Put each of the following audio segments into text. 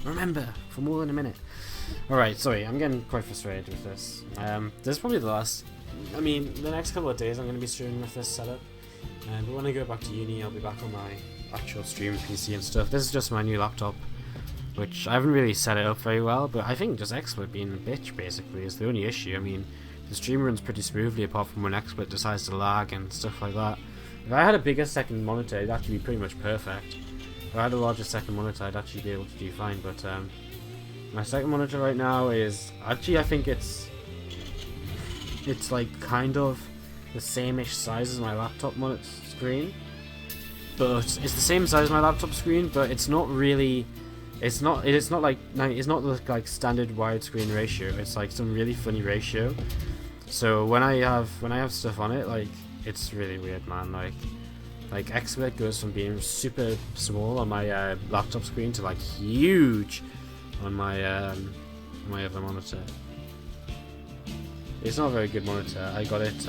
Remember, for more than a minute. Alright, sorry, I'm getting quite frustrated with this. This is probably the last... I mean, the next couple of days I'm going to be streaming with this setup. But when I go back to uni, I'll be back on my actual stream PC and stuff. This is just my new laptop, which I haven't really set it up very well, but I think just XSplit being a bitch, basically, is the only issue. I mean, the stream runs pretty smoothly apart from when XSplit decides to lag and stuff like that. If I had a bigger second monitor, it'd actually be pretty much perfect. If I had a larger second monitor, I'd actually be able to do fine, but my second monitor right now is... Actually, I think it's like kind of the same-ish size as my laptop monitor screen. But it's the same size as my laptop screen, but it's not really... It's not like the standard widescreen ratio. It's like some really funny ratio. So when I have stuff on it, like, it's really weird, man. Like XSplit goes from being super small on my laptop screen to like huge on my my other monitor. It's not a very good monitor. I got it.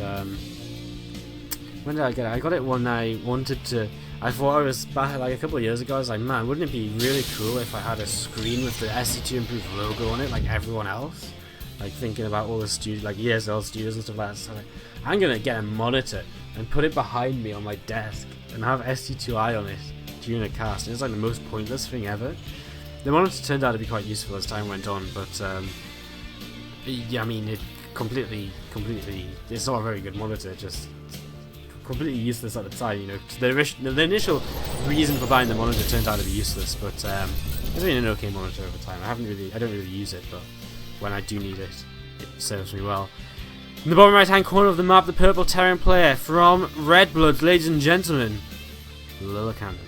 When did I get it? I got it when I wanted to. I thought I was back like a couple of years ago. I was like, man, wouldn't it be really cool if I had a screen with the SC2 Improved logo on it, like everyone else? Like thinking about all the studios, like ESL studios and stuff like that. So like, I'm gonna get a monitor and put it behind me on my desk and have SC2I on it during a cast. It's like the most pointless thing ever. The monitor turned out to be quite useful as time went on, but yeah, I mean, it completely, it's not a very good monitor, just completely useless at the time, you know. The initial reason for buying the monitor turned out to be useless, but it's been an okay monitor over time. I don't really use it, but when I do need it, it serves me well. In the bottom right hand corner of the map, the purple Terran player from Redbloods, ladies and gentlemen, LilleKanin.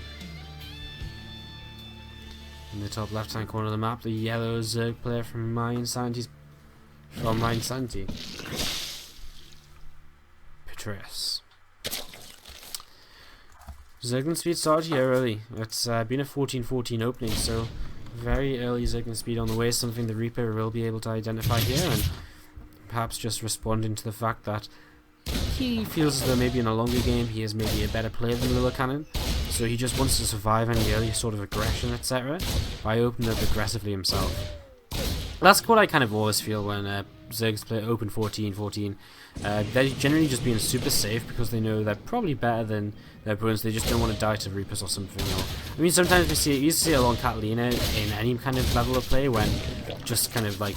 In the top left hand corner of the map, the yellow Zerg player from mYinsanity. Petraeus. Zerglin speed started here early. It's been a 14-14 opening, so very early Zerglin speed on the way, something the Reaper will be able to identify here, and perhaps just responding to the fact that he feels as though maybe in a longer game he is maybe a better player than LilleKanin, so he just wants to survive any early sort of aggression, etc., by opening up aggressively himself. That's what I kind of always feel when Zergs play open 14-14. They're generally just being super safe because they know they're probably better than their opponents. They just don't want to die to Reapers or something. Or, I mean, sometimes we used to see along Catalina in any kind of level of play when just kind of like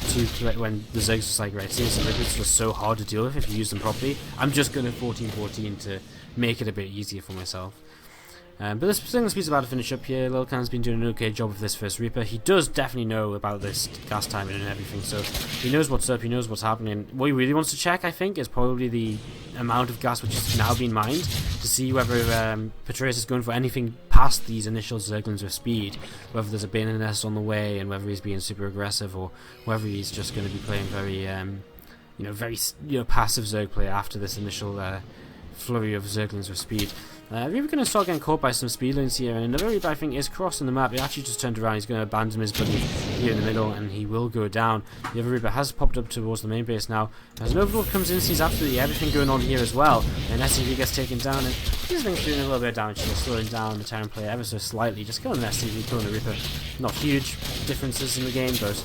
when the Zergs was like, right, seriously, Reapers were so hard to deal with if you use them properly. I'm just going to 14-14 to make it a bit easier for myself. But this Zerglin speed's about to finish up here. LilleKanin's been doing an okay job with this first Reaper. He does definitely know about this gas timing and everything, so he knows what's up, he knows what's happening. What he really wants to check, I think, is probably the amount of gas which is now being mined, to see whether Petraeus is going for anything past these initial Zerglins with speed, whether there's a Bane nest on the way, and whether he's being super aggressive, or whether he's just going to be playing very, very passive Zerg play after this initial flurry of Zerglins with speed. We're going to start getting caught by some speedlings here, and another Reaper I think is crossing the map. He actually just turned around. He's going to abandon his buddy here in the middle, and he will go down. The other Reaper has popped up towards the main base now. As an Overlord comes in, sees absolutely everything going on here as well, and SCV gets taken down, and these things doing a little bit of damage here, slowing down the Terran player ever so slightly. Just killing the SCV, killing the Reaper. Not huge differences in the game, but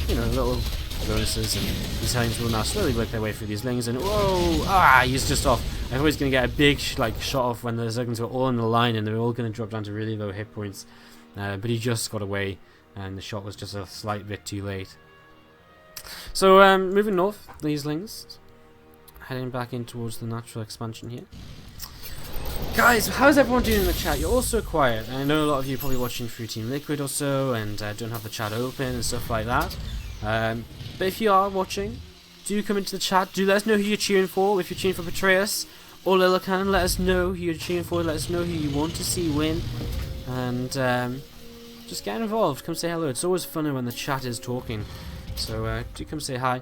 little bonuses, and these Hellions will now slowly work their way through these lings, and whoa, he's just off. I thought he was going to get a big shot off when the Zerglins were all in the line and they were all going to drop down to really low hit points, but he just got away and the shot was just a slight bit too late. So moving north, these lings, heading back in towards the natural expansion here. Guys, how's everyone doing in the chat? You're all so quiet. I know a lot of you are probably watching through Team Liquid or so and don't have the chat open and stuff like that. But if you are watching, do come into the chat. Do let us know who you're cheering for. If you're cheering for Petraeus or LilleKanin, let us know who you're cheering for. Let us know who you want to see win. And just get involved. Come say hello. It's always funner when the chat is talking. So do come say hi.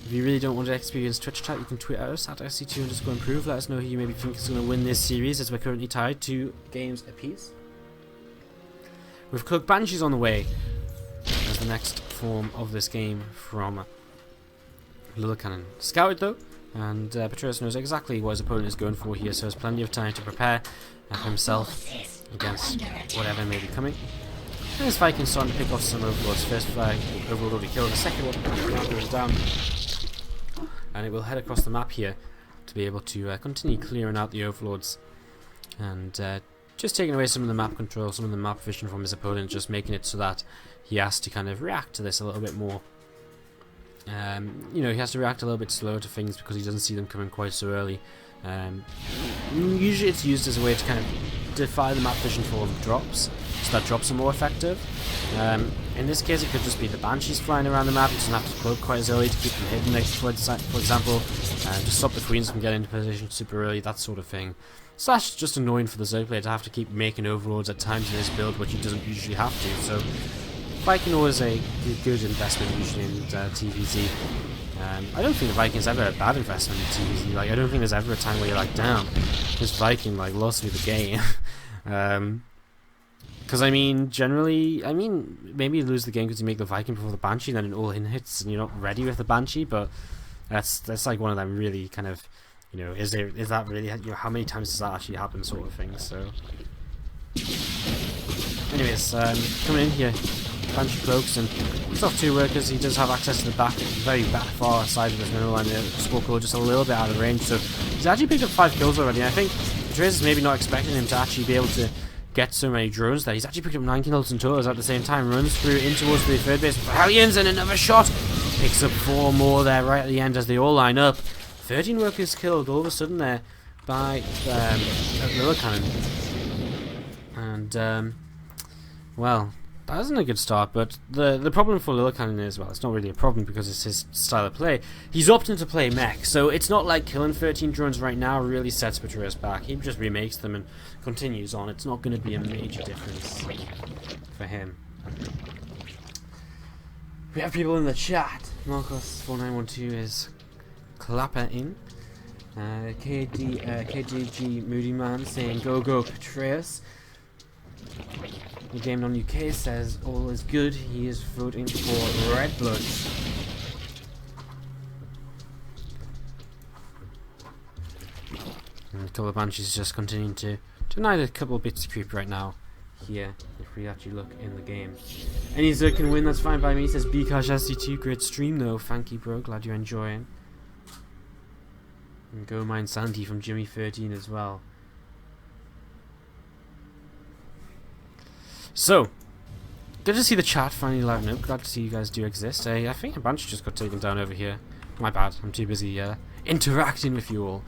If you really don't want to experience Twitch chat, you can tweet at us at SC2_improve. Let us know who you maybe think is going to win this series, as we're currently tied 2 games apiece. With Cloak Banshees on the way as the next form of this game from LilleKanin. Scouted though, and Petraeus knows exactly what his opponent is going for here, so has plenty of time to prepare himself against whatever may be coming. And this Viking's starting to pick off some overlords. First overlord already killed, the second one goes down. And it will head across the map here to be able to continue clearing out the overlords. And just taking away some of the map control, some of the map vision from his opponent, just making it so that he has to kind of react to this a little bit more. You know, he has to react a little bit slower to things because he doesn't see them coming quite so early. Usually it's used as a way to kind of defy the map vision for drops, so that drops are more effective. In this case it could just be the Banshees flying around the map. He doesn't have to cloak quite as early to keep them hidden, for example, just stop the Queens from getting into position super early, that sort of thing. Slash just annoying for the Zerg player to have to keep making overlords at times in his build, which he doesn't usually have to. So Viking always a good investment usually in TVZ. I don't think the Viking's ever a bad investment in TVZ. Like, I don't think there's ever a time where you're like, damn, this Viking like lost me the game. Because I mean, generally, maybe you lose the game because you make the Viking before the Banshee, then it all in hits and you're not ready with the Banshee. But that's like one of them really kind of, you know, is that really, you know, how many times does that actually happen, sort of thing. So, anyways, coming in here. Banshee cloaks, and he's off 2 workers. He does have access to the very back far side of his middle line. Squawk just a little bit out of range, so he's actually picked up 5 kills already. I think Petraeus is maybe not expecting him to actually be able to get so many drones there. He's actually picked up 9 kills in total at the same time. Runs through in towards the third base with Hellions, and another shot. Picks up 4 more there right at the end as they all line up. 13 workers killed all of a sudden there by LilleKanin. And well, that isn't a good start, but the problem for LilleKanin is, well, it's not really a problem because it's his style of play. He's opting to play mech, so it's not like killing 13 drones right now really sets Petraeus back. He just remakes them and continues on. It's not going to be a major difference for him. We have people in the chat. Marcos4912 is clapping. KDG Moody Man saying go Petraeus. The Game on UK says all is good. He is voting for Redbloods. And a couple of Banshees just continuing to deny a couple of bits of creep right now. Here, if we actually look in the game, any Zerg can win. That's fine by me. Says Bcash SD2. Great stream though. Thank you, bro. Glad you're enjoying. And go mYinsanity from Jimmy13 as well. So, good to see the chat finally liven up. Glad to see you guys do exist. I think a bunch just got taken down over here. My bad. I'm too busy interacting with you all.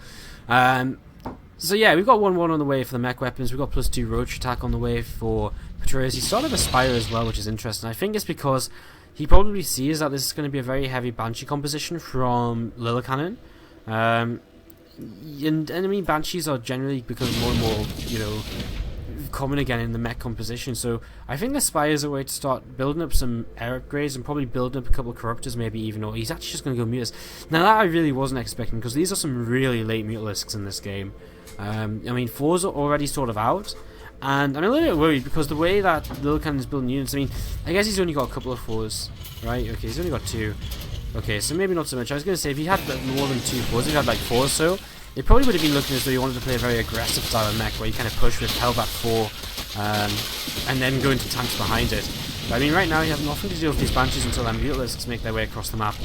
So yeah, we've got 1-1 on the way for the mech weapons. We've got +2 roach attack on the way for Petraeus. He started a Spire as well, which is interesting. I think it's because he probably sees that this is going to be a very heavy Banshee composition from LilleKanin. And enemy Banshees are generally becoming more and more, you know, common again in the mech composition, so I think the Spire is a way to start building up some air upgrades and probably building up a couple of Corruptors maybe even, or he's actually just going to go Mutalisks. Now that I really wasn't expecting, because these are some really late Mutalisks in this game. I mean, 4s are already sort of out, and I'm a little bit worried because the way that LilleKanin is building units, I mean, I guess he's only got a couple of 4s, right? Okay, he's only got 2. Okay, so maybe not so much. I was going to say, if he had more than 2 4s, if he had like 4 or so, it probably would have been looking as though you wanted to play a very aggressive style of mech where you kind of push with Hellbat 4 and then go into tanks behind it. But I mean, right now you have nothing to do with these Banshees until them Mutalisks make their way across the map.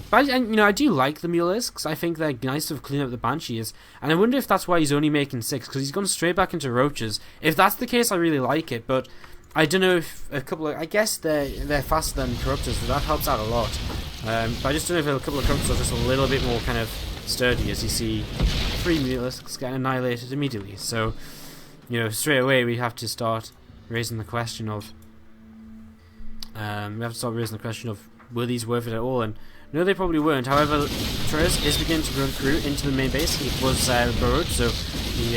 But you know, I do like the Mutalisks. I think they're nice to clean up the Banshees, and I wonder if that's why he's only making 6, because he's gone straight back into Roaches. If that's the case, I really like it, but I don't know if a couple of, I guess they're faster than Corruptors, so that helps out a lot. But I just don't know if a couple of Corruptors are just a little bit more kind of sturdy, as you see 3 Mutalisks get annihilated immediately. So, you know, straight away we have to start raising the question of were these worth it at all? And no, they probably weren't. However, Petraeus is beginning to run through into the main base. He was burrowed, so he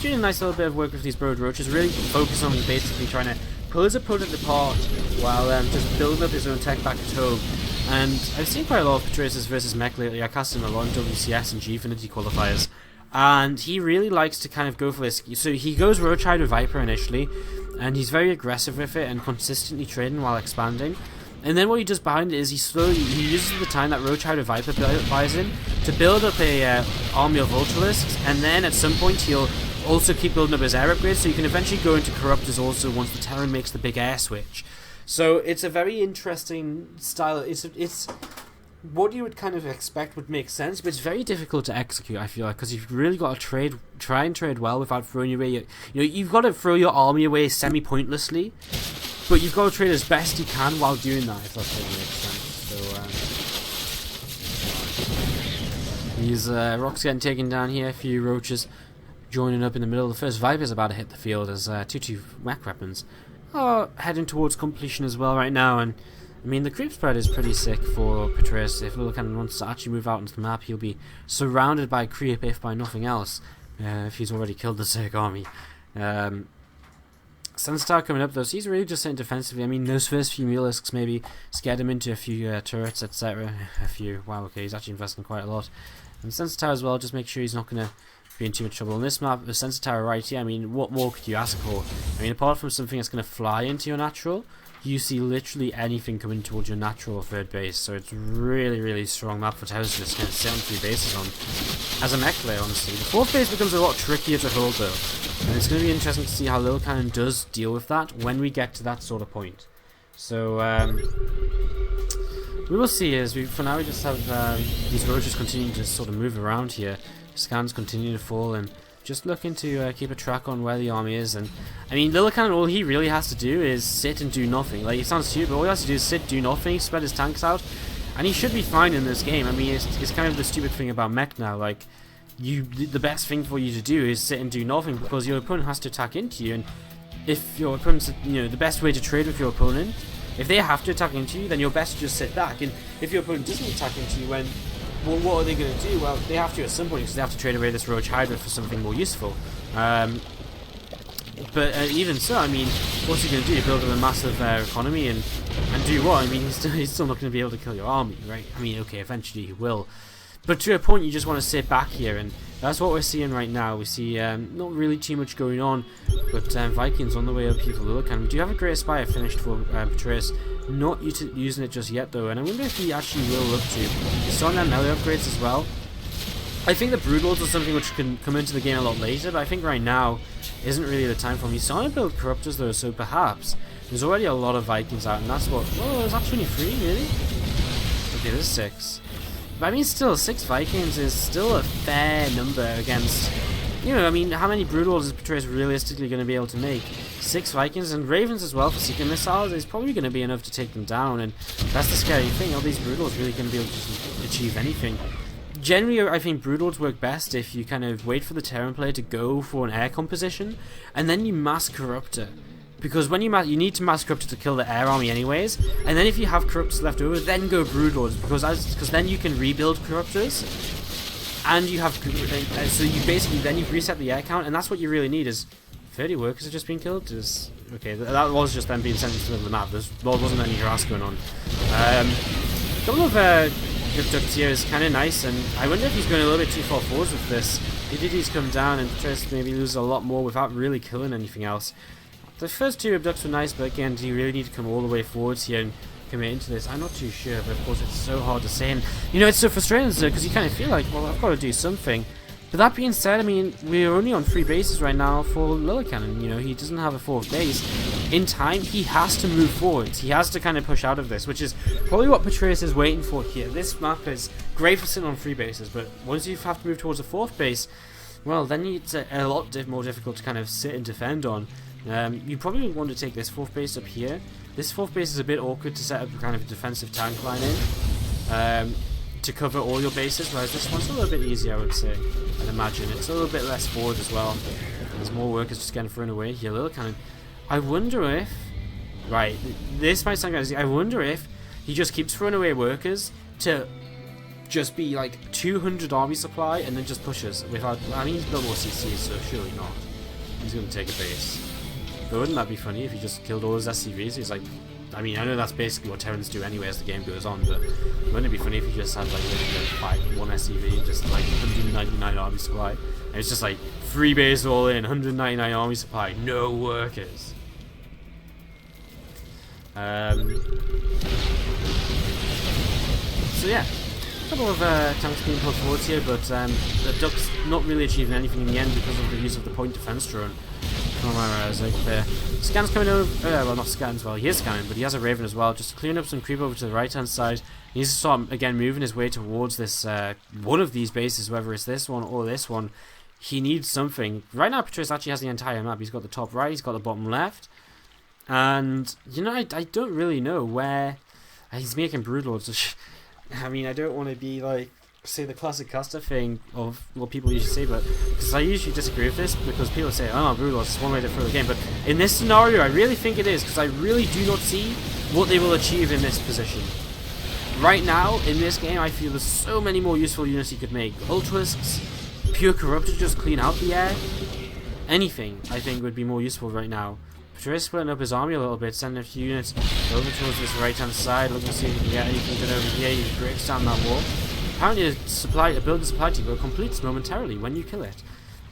doing a nice little bit of work with these burrowed roaches, really focus on basically trying to pull his opponent apart while just building up his own tech back at home. And I've seen quite a lot of Petraeus versus mech lately. I cast him a lot in WCS and Gfinity qualifiers, and he really likes to kind of go for this. So he goes Roachhide with Viper initially, and he's very aggressive with it and consistently trading while expanding. And then what he does behind it is he uses the time that Roachhide with Viper buys in to build up a army of Ultralisks, and then at some point he'll also keep building up his air upgrades, so you can eventually go into Corruptors also once the Terran makes the big air switch. So it's a very interesting style. It's what you would kind of expect would make sense, but it's very difficult to execute, I feel like, because you've really got to try and trade well without throwing away you've got to throw your army away semi-pointlessly, but you've got to trade as best you can while doing that, if that makes sense. So these rocks getting taken down here, a few roaches joining up in the middle. The first Viper's about to hit the field as 2-2 mech weapons are heading towards completion as well right now. And I mean, the creep spread is pretty sick for Petraeus. If LilleKanin wants to actually move out into the map, he'll be surrounded by creep, if by nothing else, if he's already killed the Zerg army. Sunstar coming up though, so he's really just sitting defensively. I mean, those first few Mulisks maybe scared him into a few turrets, etc. Wow, okay, he's actually investing quite a lot. And Sunstar as well, just make sure he's not going to be in too much trouble. On this map, the Sensor Tower right here, I mean, what more could you ask for? I mean, apart from something that's going to fly into your natural, you see literally anything coming towards your natural or third base, so it's really, really strong map for Towers to just kind of sit on 3 bases on. As a mech player, honestly. The 4th base becomes a lot trickier to hold though, and it's going to be interesting to see how LilleKanin does deal with that when we get to that sort of point. So, we will see. As for now we just have these roaches continuing to sort of move around here. Scans continue to fall, and just looking to keep a track on where the army is. And I mean, LilleKanin, all he really has to do is sit and do nothing. Like, it sounds stupid, but all he has to do is sit, do nothing, spread his tanks out, and he should be fine in this game. I mean, it's kind of the stupid thing about mech now. Like, the best thing for you to do is sit and do nothing, because your opponent has to attack into you. And if your opponent's, the best way to trade with your opponent, if they have to attack into you, then you're best to just sit back. And if your opponent doesn't attack into you, well, what are they going to do? Well, they have to at some point, because they have to trade away this Roach Hydra for something more useful. But even so, I mean, what's he going to do? Build up a massive economy and do what? I mean, he's still not going to be able to kill your army, right? I mean, okay, eventually he will. But to a point, you just want to sit back here, and that's what we're seeing right now. We see not really too much going on, but Vikings on the way up here for LilleKanin. We do have a Great Spire finished for Petraeus. Not using it just yet though, and I wonder if he actually will look to. He's starting their melee upgrades as well. I think the Broodlords are something which can come into the game a lot later, but I think right now isn't really the time for him. He's starting to build Corruptors though, so perhaps there's already a lot of Vikings out, and that's what. Oh, there's actually 3, really? Okay, there's 6. But I mean, still, 6 Vikings is still a fair number against. I mean, how many Broodlords is Petraeus realistically going to be able to make? 6 Vikings and Ravens as well for Seeker Missiles is probably going to be enough to take them down, and that's the scary thing. All these Broodlords really going to be able to achieve anything. Generally, I think Broodlords work best if you kind of wait for the Terran player to go for an air composition, and then you mass Corruptor. Because when you need to mass Corruptor to kill the air army anyways, and then if you have Corruptors left over, then go Broodlords, because then you can rebuild Corruptors. And you have, so you basically, then you've reset the air count, and that's what you really need. Is 30 workers have just been killed? Okay, that was just them being sent into the middle of the map. There wasn't any harass going on. A couple of ducts here is kind of nice, and I wonder if he's going a little bit too far forwards with this. He's come down and tries to maybe lose a lot more without really killing anything else. The first 2 abducts were nice, but again, do you really need to come all the way forwards here and commit into this? I'm not too sure, but of course it's so hard to say, and it's so frustrating because you kind of feel like, well, I've got to do something. But that being said, I mean, we're only on 3 bases right now for LilleKanin. He doesn't have a 4th base. In time, he has to move forwards. He has to kind of push out of this, which is probably what Petraeus is waiting for here. This map is great for sitting on 3 bases, but once you have to move towards a 4th base, well, then it's a lot more difficult to kind of sit and defend on. You probably want to take this 4th base up here. This 4th base is a bit awkward to set up kind of a defensive tank line in to cover all your bases, whereas this one's a little bit easier, I would say. I'd imagine it's a little bit less forward as well. There's more workers just getting thrown away here. LilleKanin, I wonder if, right, this might sound crazy. I wonder if he just keeps throwing away workers to just be like 200 army supply and then just pushes without. I mean, he's built more CCs, so surely not. He's going to take a base. But wouldn't that be funny if he just killed all his SCVs? He's like, I mean, I know that's basically what Terrans do anyway as the game goes on, but wouldn't it be funny if he just had like fight 1 SCV and just like 199 army supply? And it's just like 3 base all in, 199 army supply, no workers. So yeah, couple of tanks being put forwards here, but the Duck's not really achieving anything in the end because of the use of the point defense drone from our Zerg there. Scan's coming over, well, not Scan's, well, he is scanning, but he has a Raven as well, just clearing up some creep over to the right hand side. He needs to start again moving his way towards this one of these bases, whether it's this one or this one. He needs something. Right now, Petraeus actually has the entire map. He's got the top right, he's got the bottom left, and you know, I don't really know where he's making Broodlords. I mean, I don't want to be like, say the classic caster thing of what people usually say, but because I usually disagree with this, because people say, oh, Broodlords is one way to throw the game, but in this scenario I really think it is, because I really do not see what they will achieve in this position. Right now, in this game, I feel there's so many more useful units you could make. Ultras, pure Corruptor, just clean out the air. Anything, I think, would be more useful right now. Petraeus splitting up his army a little bit, sending a few units over towards this right-hand side, looking to see if he can get anything done over here. He breaks down that wall. Apparently a building supply depot completes momentarily when you kill it.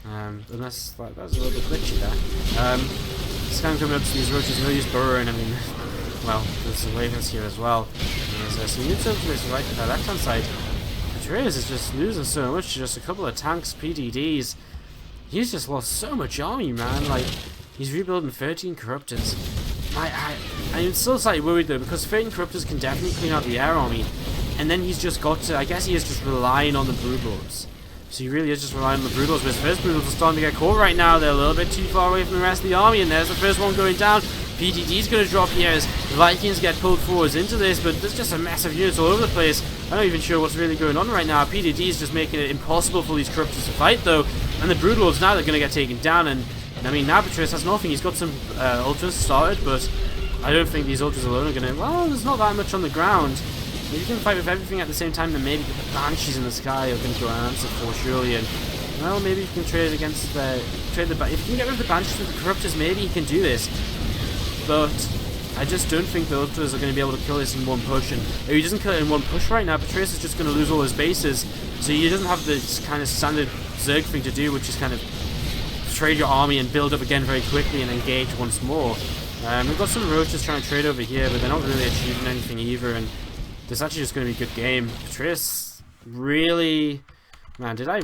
Unless that was a little bit glitchy there. Scan coming up to these roaches, no use burrowing. I mean, well, there's some ravens here as well. There's some units over to this left-hand side. Petraeus is just losing so much to just a couple of tanks, PDDs. He's just lost so much army, man. Like, he's rebuilding 13 Corruptors. I'm still slightly worried though, because 13 Corruptors can definitely clean out the air army. And then he's just got to, I guess he is just relying on the Broodlords. So he really is just relying on the Broodlords, but his first Broodlords are starting to get caught right now. They're a little bit too far away from the rest of the army, and there's the first one going down. PDD's going to drop here as Vikings get pulled forwards into this, but there's just a mess of units all over the place. I'm not even sure what's really going on right now. PDD's just making it impossible for these Corruptors to fight though, and the Broodlords now they're going to get taken down, and I mean, now Petraeus has nothing. He's got some Ultras started, but I don't think these Ultras alone are going to, well, there's not that much on the ground. If you can fight with everything at the same time, then maybe the Banshees in the sky are going to go and answer for surely, and well, maybe you can trade against the if you can get rid of the Banshees with the Corruptors, maybe he can do this. But I just don't think the Ultras are going to be able to kill this in one push, and if he doesn't kill it in one push right now, Petraeus is just going to lose all his bases, so he doesn't have this kind of standard Zerg thing to do, which is kind of trade your army and build up again very quickly and engage once more. We've got some roaches trying to trade over here, but they're not really achieving anything either, and this is actually just going to be a good game. Petraeus really... Man, did I